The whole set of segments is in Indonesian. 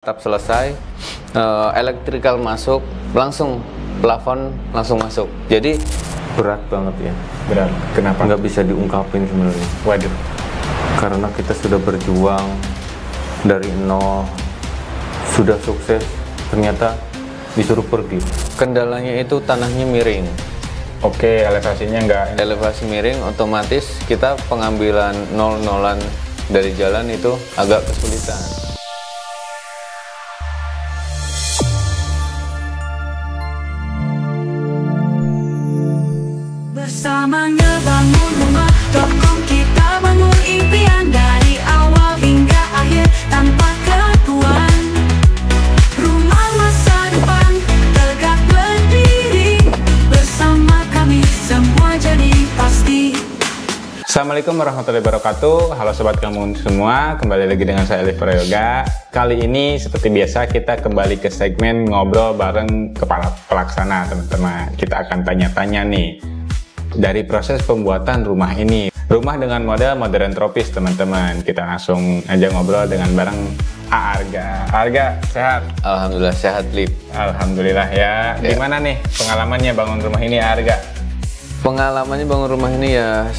Atap selesai, elektrikal masuk, langsung plafon langsung masuk. Jadi berat banget ya. Berat. Kenapa? Nggak bisa diungkapin sebenarnya. Waduh. Karena kita sudah berjuang dari nol, sudah sukses, ternyata disuruh pergi. Kendalanya itu tanahnya miring. Oke, elevasinya enggak. Elevasi miring, otomatis kita pengambilan nol-nolan dari jalan itu agak kesulitan. Bersama ngebangun rumah.com kita bangun impian dari awal hingga akhir tanpa keraguan. Rumah masa depan tegak berdiri, bersama kami semua jadi pasti. Assalamualaikum warahmatullahi wabarakatuh. Halo sobat kamu semua, kembali lagi dengan saya Elif Prayoga. Kali ini seperti biasa kita kembali ke segmen ngobrol bareng kepala pelaksana, teman-teman. Kita akan tanya-tanya nih dari proses pembuatan rumah ini. Rumah dengan model modern tropis, teman-teman. Kita langsung aja ngobrol dengan bareng Arga. Arga, sehat? Alhamdulillah sehat, Lip. Alhamdulillah ya. Gimana nih pengalamannya bangun rumah ini, Arga? Pengalamannya bangun rumah ini ya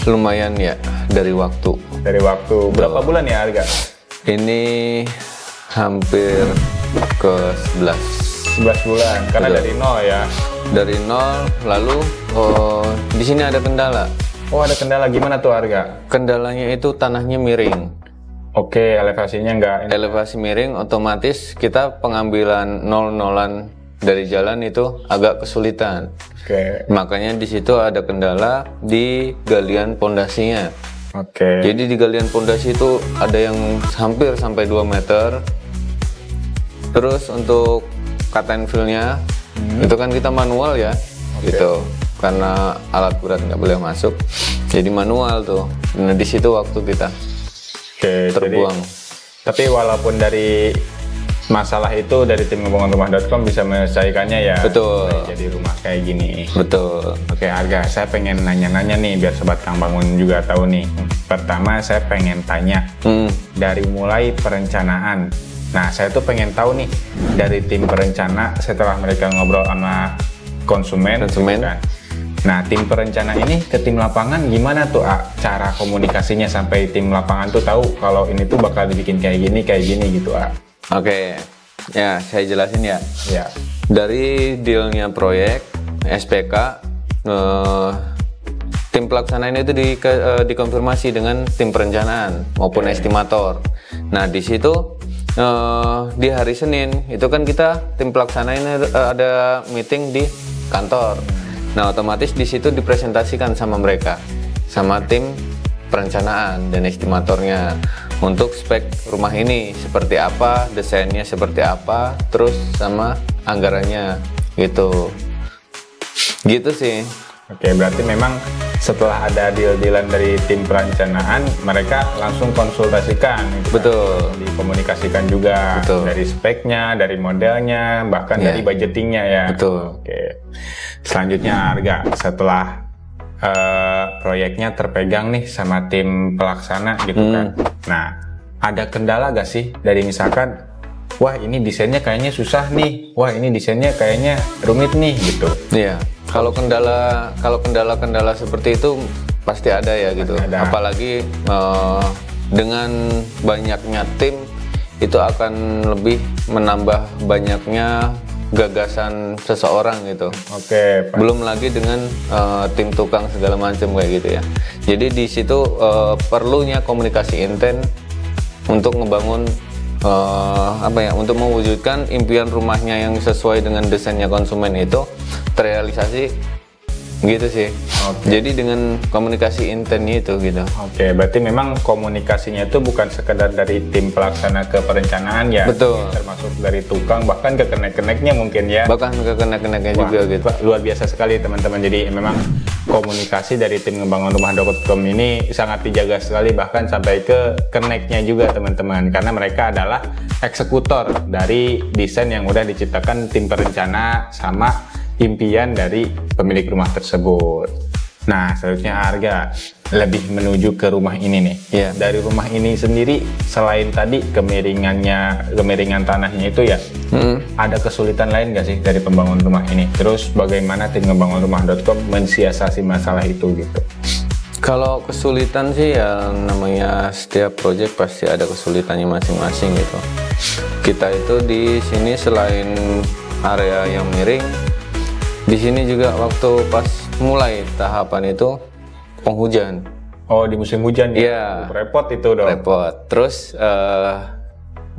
lumayan ya, dari waktu. Dari waktu berapa bulan ya, Arga? Ini hampir ke 11 bulan, karena Betul. dari nol ya. Dari nol, lalu di sini ada kendala. Oh, ada kendala, gimana tuh, Arga? Kendalanya itu tanahnya miring. Oke, elevasinya enggak. Elevasi miring, otomatis kita pengambilan nol-nolan dari jalan itu agak kesulitan. Oke. Makanya di situ ada kendala di galian pondasinya. Oke. Jadi di galian pondasi itu ada yang hampir sampai 2 meter. Terus untuk cut and fill-nya itu kan kita manual ya, gitu. Karena alat berat nggak boleh masuk, jadi manual tuh. Nah di situ waktu kita terbuang. Tapi walaupun dari masalah itu dari tim ngebangunrumah.com bisa menyelesaikannya ya. Betul. Jadi rumah kayak gini. Betul. Oke, Arga, saya pengen nanya-nanya nih biar sobat Kang Bangun juga tahu nih. Pertama saya pengen tanya dari mulai perencanaan. Nah, saya tuh pengen tahu nih dari tim perencana setelah mereka ngobrol sama konsumen. Gitu kan. Nah, tim perencana ini ke tim lapangan gimana tuh cara komunikasinya sampai tim lapangan tuh tahu kalau ini tuh bakal dibikin kayak gini gitu, Oke, ya saya jelasin ya. Ya. Dari dealnya proyek SPK, tim pelaksana ini itu dikonfirmasi dengan tim perencanaan maupun estimator. Nah di situ di hari Senin itu kan kita tim pelaksana ini ada meeting di kantor. Nah otomatis di situ dipresentasikan sama mereka, sama tim perencanaan dan estimatornya untuk spek rumah ini seperti apa, desainnya seperti apa, terus sama anggarannya gitu. Gitu sih. Oke, berarti memang setelah ada deal-dealan dari tim perencanaan, mereka langsung konsultasikan. Gitu. Betul. Dikomunikasikan juga. Betul. Dari speknya, dari modelnya, bahkan dari budgetingnya ya. Betul. Oke. Selanjutnya, Arga, setelah proyeknya terpegang nih sama tim pelaksana gitu kan. Nah, ada kendala gak sih dari misalkan, wah ini desainnya kayaknya susah nih, wah ini desainnya kayaknya rumit nih gitu. Iya. Kalau kendala seperti itu pasti ada ya gitu. Ada. Apalagi dengan banyaknya tim itu akan lebih menambah banyaknya gagasan seseorang gitu. Oke. Belum lagi dengan tim tukang segala macam kayak gitu ya. Jadi di situ perlunya komunikasi intens untuk ngebangun untuk mewujudkan impian rumahnya yang sesuai dengan desainnya konsumen itu terrealisasi gitu sih. Jadi dengan komunikasi intensnya itu gitu. Oke, berarti memang komunikasinya itu bukan sekedar dari tim pelaksana ke perencanaan ya. Betul. Termasuk dari tukang bahkan ke kenek-keneknya mungkin ya. Bahkan ke kenek-keneknya juga gitu. Luar biasa sekali teman-teman. Jadi memang komunikasi dari tim ngebangunrumah.com ini sangat dijaga sekali, bahkan sampai ke keneknya juga teman-teman, karena mereka adalah eksekutor dari desain yang udah diciptakan tim perencana sama impian dari pemilik rumah tersebut. Nah, selanjutnya Arga, lebih menuju ke rumah ini nih. Iya. Dari rumah ini sendiri, selain tadi kemiringan tanahnya itu ya, ada kesulitan lain nggak sih dari pembangun rumah ini? Terus bagaimana tim ngebangunrumah.com mensiasati masalah itu gitu? Kalau kesulitan sih ya namanya setiap project pasti ada kesulitannya masing-masing gitu. Kita itu di sini selain area yang miring, di sini juga waktu pas mulai tahapan itu penghujan. Oh, di musim hujan ya? Iya. Repot itu dong. Repot. Terus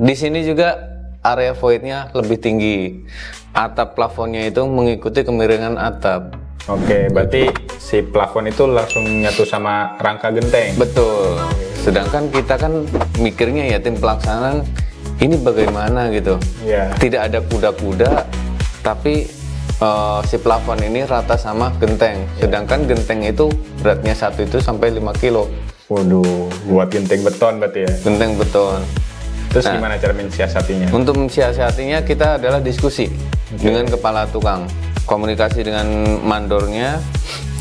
di sini juga area voidnya lebih tinggi. Atap plafonnya itu mengikuti kemiringan atap. Oke, berarti si plafon itu langsung nyatu sama rangka genteng. Betul. Sedangkan kita kan mikirnya ya tim pelaksanaan ini bagaimana gitu. Iya. Tidak ada kuda-kuda, tapi si plafon ini rata sama genteng. Sedangkan genteng itu beratnya satu itu sampai 5 kilo. Waduh, buat genteng beton berarti ya. Genteng beton. Terus gimana cara mensiasatinya? Untuk mensiasatinya kita adalah diskusi dengan kepala tukang, komunikasi dengan mandornya,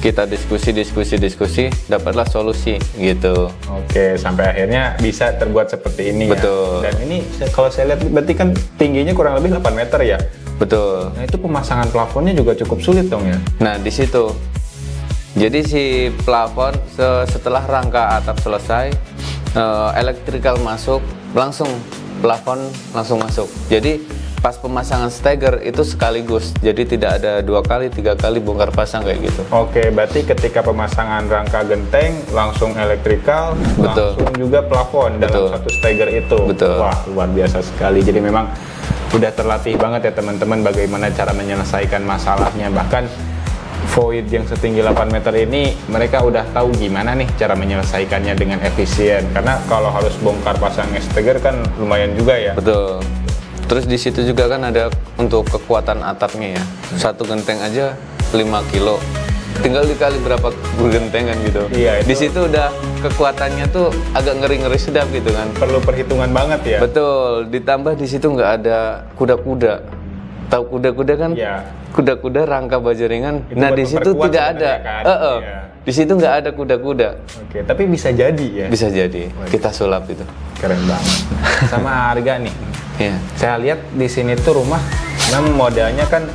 kita diskusi, dapatlah solusi gitu. Oke, sampai akhirnya bisa terbuat seperti ini. Betul. Ya. Dan ini kalau saya lihat berarti kan tingginya kurang lebih 8 meter ya. Betul. Nah itu pemasangan plafonnya juga cukup sulit dong ya. Nah di situ, jadi si plafon setelah rangka atap selesai, elektrikal masuk, langsung plafon langsung masuk. Jadi pas pemasangan stagger itu sekaligus, jadi tidak ada 2 kali 3 kali bongkar pasang kayak gitu. Oke, berarti ketika pemasangan rangka genteng langsung elektrikal, Betul. langsung juga plafon Betul. dalam satu stagger itu. Betul. Wah, luar biasa sekali. Jadi memang udah terlatih banget ya teman-teman bagaimana cara menyelesaikan masalahnya. Bahkan void yang setinggi 8 meter ini mereka udah tahu gimana nih cara menyelesaikannya dengan efisien. Karena kalau harus bongkar pasang stagger kan lumayan juga ya. Betul. Terus di situ juga kan ada untuk kekuatan atapnya ya. Satu genteng aja 5 kilo. Tinggal dikali berapa genteng kan gitu. Iya, itu di situ udah kekuatannya tuh agak ngeri-ngeri sedap gitu kan. perlu perhitungan banget ya. Betul. Ditambah di situ nggak ada kuda-kuda. Tahu kuda-kuda kan? Iya. Kuda-kuda rangka baja ringan. Itu Nah buat di situ memperkuat tidak ada. sebenarnya kan? Iya. Di situ nggak ada kuda-kuda. Oke, tapi bisa jadi ya. Bisa jadi. Kita sulap itu. Keren banget. Sama harga nih. Iya. Saya lihat di sini tuh rumah memang modelnya kan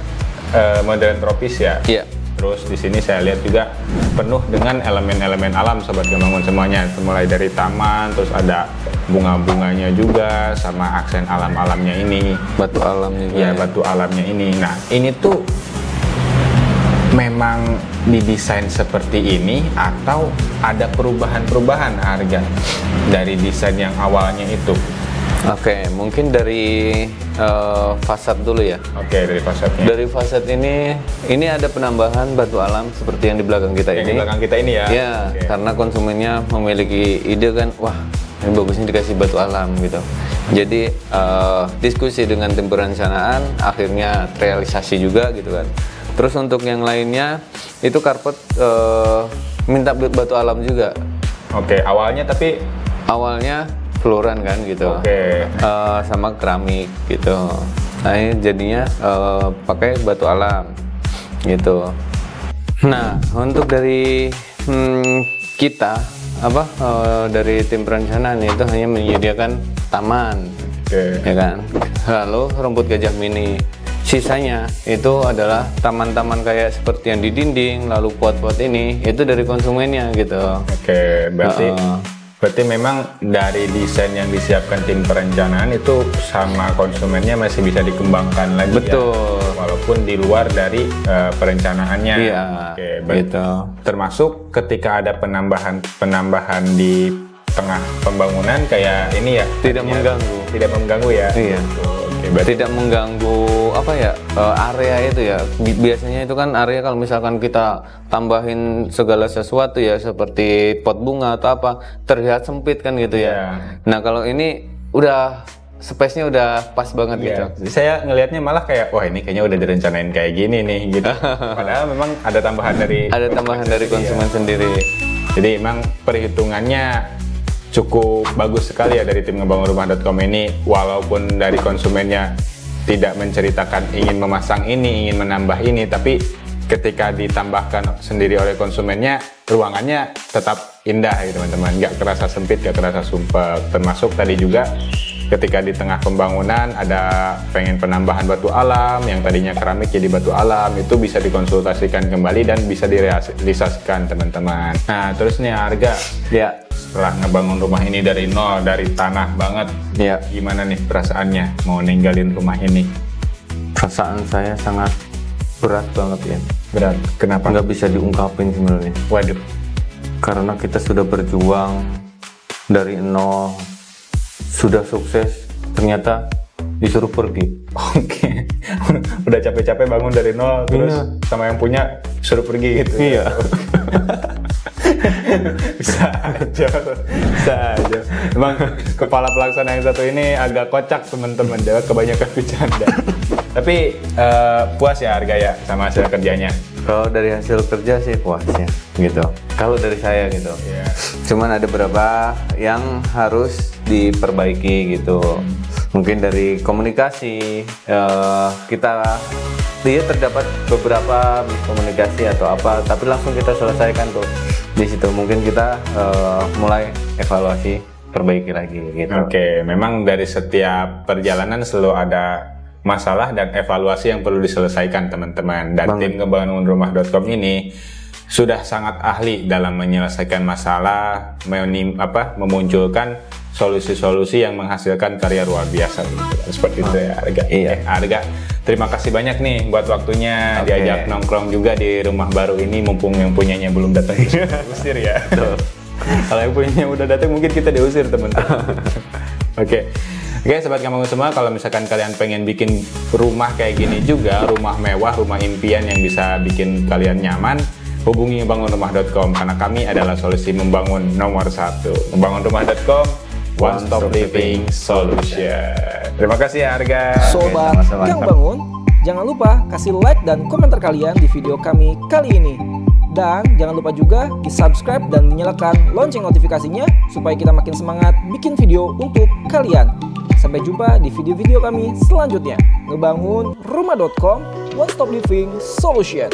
modern tropis ya. Iya. Terus di sini saya lihat juga penuh dengan elemen-elemen alam Sobat Ngebangun semuanya. Mulai dari taman, terus ada bunga-bunganya juga sama aksen alam-alamnya ini. Batu alam juga. Ya, batu alamnya ini. Nah, ini tuh memang didesain seperti ini atau ada perubahan-perubahan harga dari desain yang awalnya itu? Oke, mungkin dari fasad dulu ya. Oke, dari fasadnya. Dari fasad ini ada penambahan batu alam seperti yang di belakang kita Yang ini. di belakang kita ini ya? Ya, Oke. karena konsumennya memiliki ide kan, wah ini bagusnya dikasih batu alam gitu. Jadi diskusi dengan tim perencanaan, akhirnya terrealisasi juga gitu kan. Terus untuk yang lainnya itu karpet minta batu alam juga. Oke, awalnya tapi Awalnya fluoran kan gitu. Oke. Sama keramik gitu. Nah ini jadinya pakai batu alam gitu. Nah untuk dari kita dari tim perencanaan itu hanya menyediakan taman, ya kan. Lalu rumput gajah mini. Sisanya itu adalah taman-taman kayak seperti yang di dinding, lalu pot-pot ini itu dari konsumennya gitu. Oke, berarti memang dari desain yang disiapkan tim perencanaan itu sama konsumennya masih bisa dikembangkan lagi. Betul. Ya, walaupun di luar dari perencanaannya. Iya. Oke, gitu. Termasuk ketika ada penambahan di tengah pembangunan kayak ini ya. Tidak artinya mengganggu. Tidak mengganggu ya. Iya. Oke, berarti Tidak mengganggu area itu ya. Biasanya itu kan area kalau misalkan kita tambahin segala sesuatu ya seperti pot bunga atau apa terlihat sempit kan gitu ya. Iya. Nah kalau ini udah space-nya udah pas banget gitu. Jadi saya ngelihatnya malah kayak wah ini kayaknya udah direncanain kayak gini nih gitu. Padahal memang ada tambahan dari konsumen sendiri. Jadi memang perhitungannya cukup bagus sekali ya dari tim ngebangunrumah.com ini, walaupun dari konsumennya tidak menceritakan ingin memasang ini, ingin menambah ini, tapi ketika ditambahkan sendiri oleh konsumennya, ruangannya tetap indah gitu teman-teman, nggak kerasa sempit, nggak kerasa sumpek. Termasuk tadi juga ketika di tengah pembangunan ada pengen penambahan batu alam yang tadinya keramik jadi batu alam, itu bisa dikonsultasikan kembali dan bisa direalisasikan teman-teman. Nah terus nih harga Ya, setelah ngebangun rumah ini dari nol, dari tanah banget, ya. gimana nih perasaannya mau ninggalin rumah ini? Perasaan saya sangat berat banget ya. Berat, kenapa? Nggak bisa diungkapin sebenarnya. Waduh. Karena kita sudah berjuang dari nol, sudah sukses, ternyata disuruh pergi. Oke, udah capek-capek bangun dari nol, terus sama yang punya suruh pergi gitu. Iya. Bisa aja. Emang kepala pelaksana yang satu ini agak kocak teman-teman, dia kebanyakan bercanda. Tapi puas ya harga ya sama hasil kerjanya. Kalau dari hasil kerja sih puas ya, gitu. Kalau dari saya gitu. Yeah. Cuman ada beberapa yang harus diperbaiki gitu. Mungkin dari komunikasi dia terdapat beberapa komunikasi atau apa, tapi langsung kita selesaikan tuh di situ. Mungkin kita mulai evaluasi, perbaiki lagi gitu. Oke, memang dari setiap perjalanan selalu ada masalah dan evaluasi yang perlu diselesaikan teman-teman. Dan tim ngebangunrumah.com ini sudah sangat ahli dalam menyelesaikan masalah, memunculkan solusi-solusi yang menghasilkan karya luar biasa gitu. Seperti itu ya Arga. Iya. Arga, terima kasih banyak nih buat waktunya, diajak nongkrong juga di rumah baru ini, mumpung yang punyanya belum datang. Usir ya. Kalau yang punyanya udah datang mungkin kita diusir teman-teman. Oke, sobat Kampung semua, kalau misalkan kalian pengen bikin rumah kayak gini juga, rumah mewah, rumah impian yang bisa bikin kalian nyaman, hubungi ngebangunrumah.com karena kami adalah solusi membangun nomor 1. Ngebangunrumah.com, one stop living solution. Terima kasih ya Arga. Sobat Gang Bangun, jangan lupa kasih like dan komentar kalian di video kami kali ini. Dan jangan lupa juga di-subscribe dan dinyalakan lonceng notifikasinya supaya kita makin semangat bikin video untuk kalian. Sampai jumpa di video-video kami selanjutnya. Ngebangunrumah.com, one stop living solution.